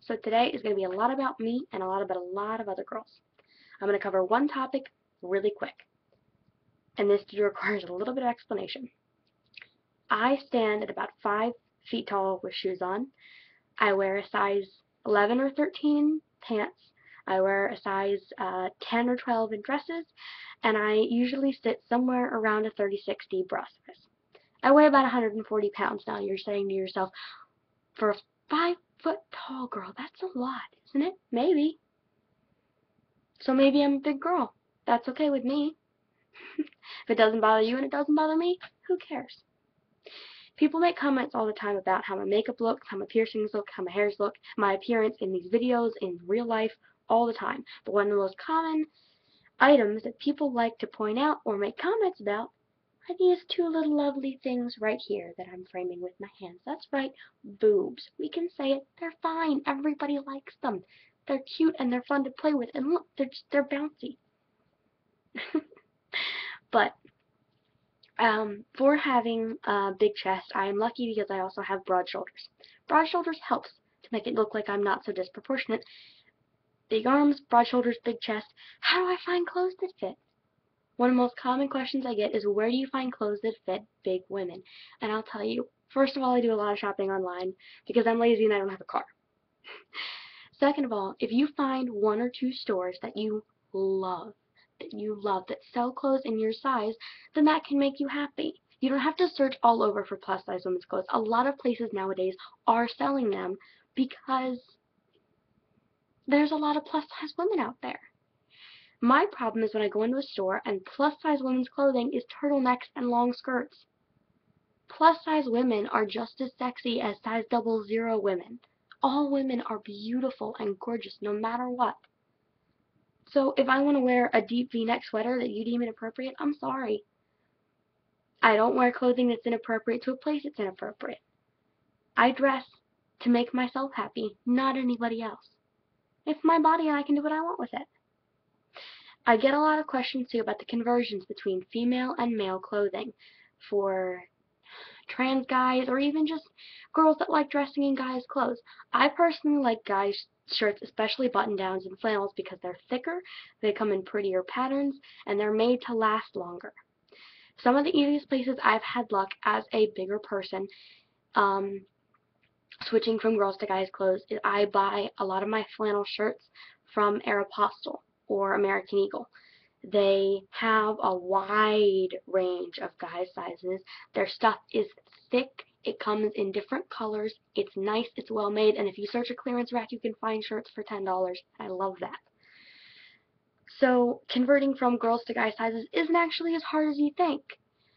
So today is going to be a lot about me and a lot about a lot of other girls. I'm going to cover one topic really quick, and this requires a little bit of explanation. I stand at about 5 feet tall with shoes on. I wear a size 11 or 13 pants. I wear a size 10 or 12 in dresses, and I usually sit somewhere around a 30-60 bra size. I weigh about 140 pounds now. You're saying to yourself, for a 5-foot tall girl, that's a lot, isn't it? Maybe. So maybe I'm a big girl. That's okay with me. If it doesn't bother you and it doesn't bother me, who cares? People make comments all the time about how my makeup looks, how my piercings look, how my hairs look, my appearance in these videos, in real life, all the time. But one of the most common items that people like to point out or make comments about are these two little lovely things right here that I'm framing with my hands. That's right, boobs. We can say it. They're fine. Everybody likes them. They're cute and they're fun to play with. And look, they're bouncy. But for having a big chest, I am lucky because I also have broad shoulders. Broad shoulders helps to make it look like I'm not so disproportionate. Big arms, broad shoulders, big chest. How do I find clothes that fit? One of the most common questions I get is, where do you find clothes that fit big women? And I'll tell you, first of all, I do a lot of shopping online because I'm lazy and I don't have a car. Second of all, if you find 1 or 2 stores that you love, that sell clothes in your size, then that can make you happy. You don't have to search all over for plus size women's clothes. A lot of places nowadays are selling them because there's a lot of plus size women out there. My problem is when I go into a store and plus size women's clothing is turtlenecks and long skirts. Plus size women are just as sexy as size 00 women. All women are beautiful and gorgeous no matter what. So if I want to wear a deep V-neck sweater that you deem inappropriate, I'm sorry. I don't wear clothing that's inappropriate to a place that's inappropriate. I dress to make myself happy, not anybody else. It's my body and I can do what I want with it. I get a lot of questions too about the conversions between female and male clothing for trans guys or even just girls that like dressing in guys' clothes. I personally like guys' shirts, especially button-downs and flannels, because they're thicker, they come in prettier patterns, and they're made to last longer. Some of the easiest places I've had luck as a bigger person switching from girls to guys' clothes is I buy a lot of my flannel shirts from Aeropostale or American Eagle. They have a wide range of guys' sizes. Their stuff is thick. It comes in different colors. It's nice. It's well made. And if you search a clearance rack, you can find shirts for $10. I love that. So converting from girls to guy sizes isn't actually as hard as you think.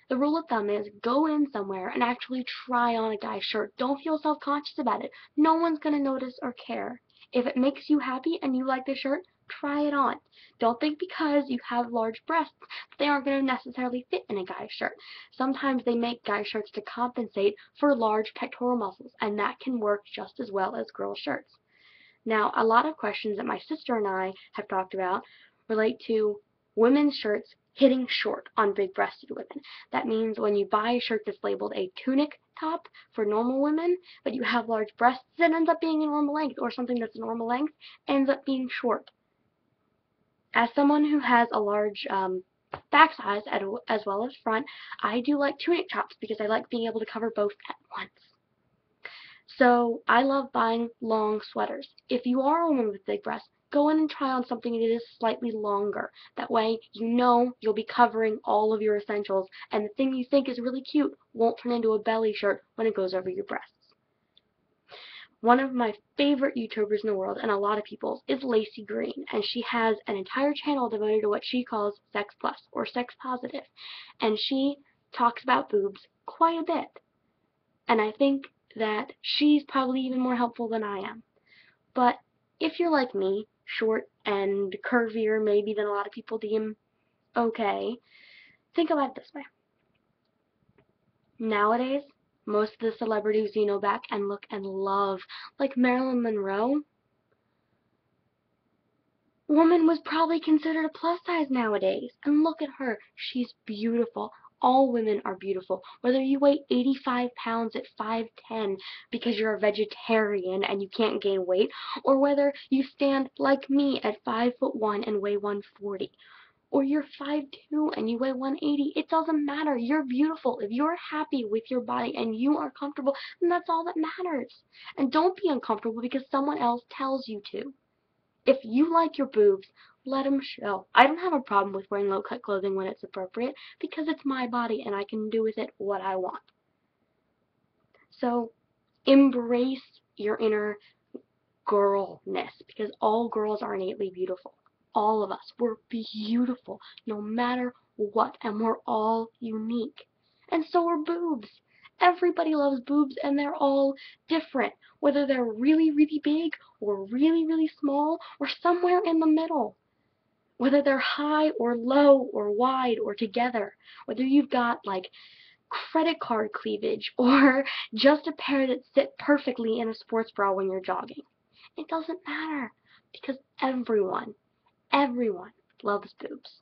The rule of thumb is go in somewhere and actually try on a guy's shirt. Don't feel self-conscious about it. No one's going to notice or care. If it makes you happy and you like the shirt, try it on. Don't think because you have large breasts that they aren't going to necessarily fit in a guy's shirt. Sometimes they make guy shirts to compensate for large pectoral muscles, and that can work just as well as girl shirts. Now, a lot of questions that my sister and I have talked about relate to women's shirts hitting short on big-breasted women. That means when you buy a shirt that's labeled a tunic top for normal women, but you have large breasts, it ends up being a normal length, or something that's a normal length ends up being short. As someone who has a large back size as well as front, I do like tunic tops because I like being able to cover both at once. So I love buying long sweaters. If you are a woman with big breasts, go in and try on something that is slightly longer. That way you know you'll be covering all of your essentials, and the thing you think is really cute won't turn into a belly shirt when it goes over your breasts. One of my favorite YouTubers in the world, and a lot of people's, is Lacey Green, and she has an entire channel devoted to what she calls sex plus or sex positive, and she talks about boobs quite a bit. And I think that she's probably even more helpful than I am. But if you're like me, short and curvier maybe than a lot of people deem okay, think about it this way. Nowadays, most of the celebrities you know back and look and love, like Marilyn Monroe, woman was probably considered a plus size nowadays. And look at her. She's beautiful. All women are beautiful. Whether you weigh 85 pounds at 5'10" because you're a vegetarian and you can't gain weight, or whether you stand like me at 5'1" and weigh 140. Or you're 5'2" and you weigh 180. It doesn't matter. You're beautiful. If you're happy with your body and you are comfortable, then that's all that matters. And don't be uncomfortable because someone else tells you to. If you like your boobs, let them show. I don't have a problem with wearing low-cut clothing when it's appropriate because it's my body and I can do with it what I want. So embrace your inner girlness because all girls are innately beautiful. All of us, we're beautiful no matter what, and we're all unique. And so are boobs. Everybody loves boobs and they're all different, whether they're really, really big or really, really small or somewhere in the middle. Whether they're high or low or wide or together. Whether you've got like credit card cleavage or just a pair that sit perfectly in a sports bra when you're jogging. It doesn't matter because everyone loves boobs.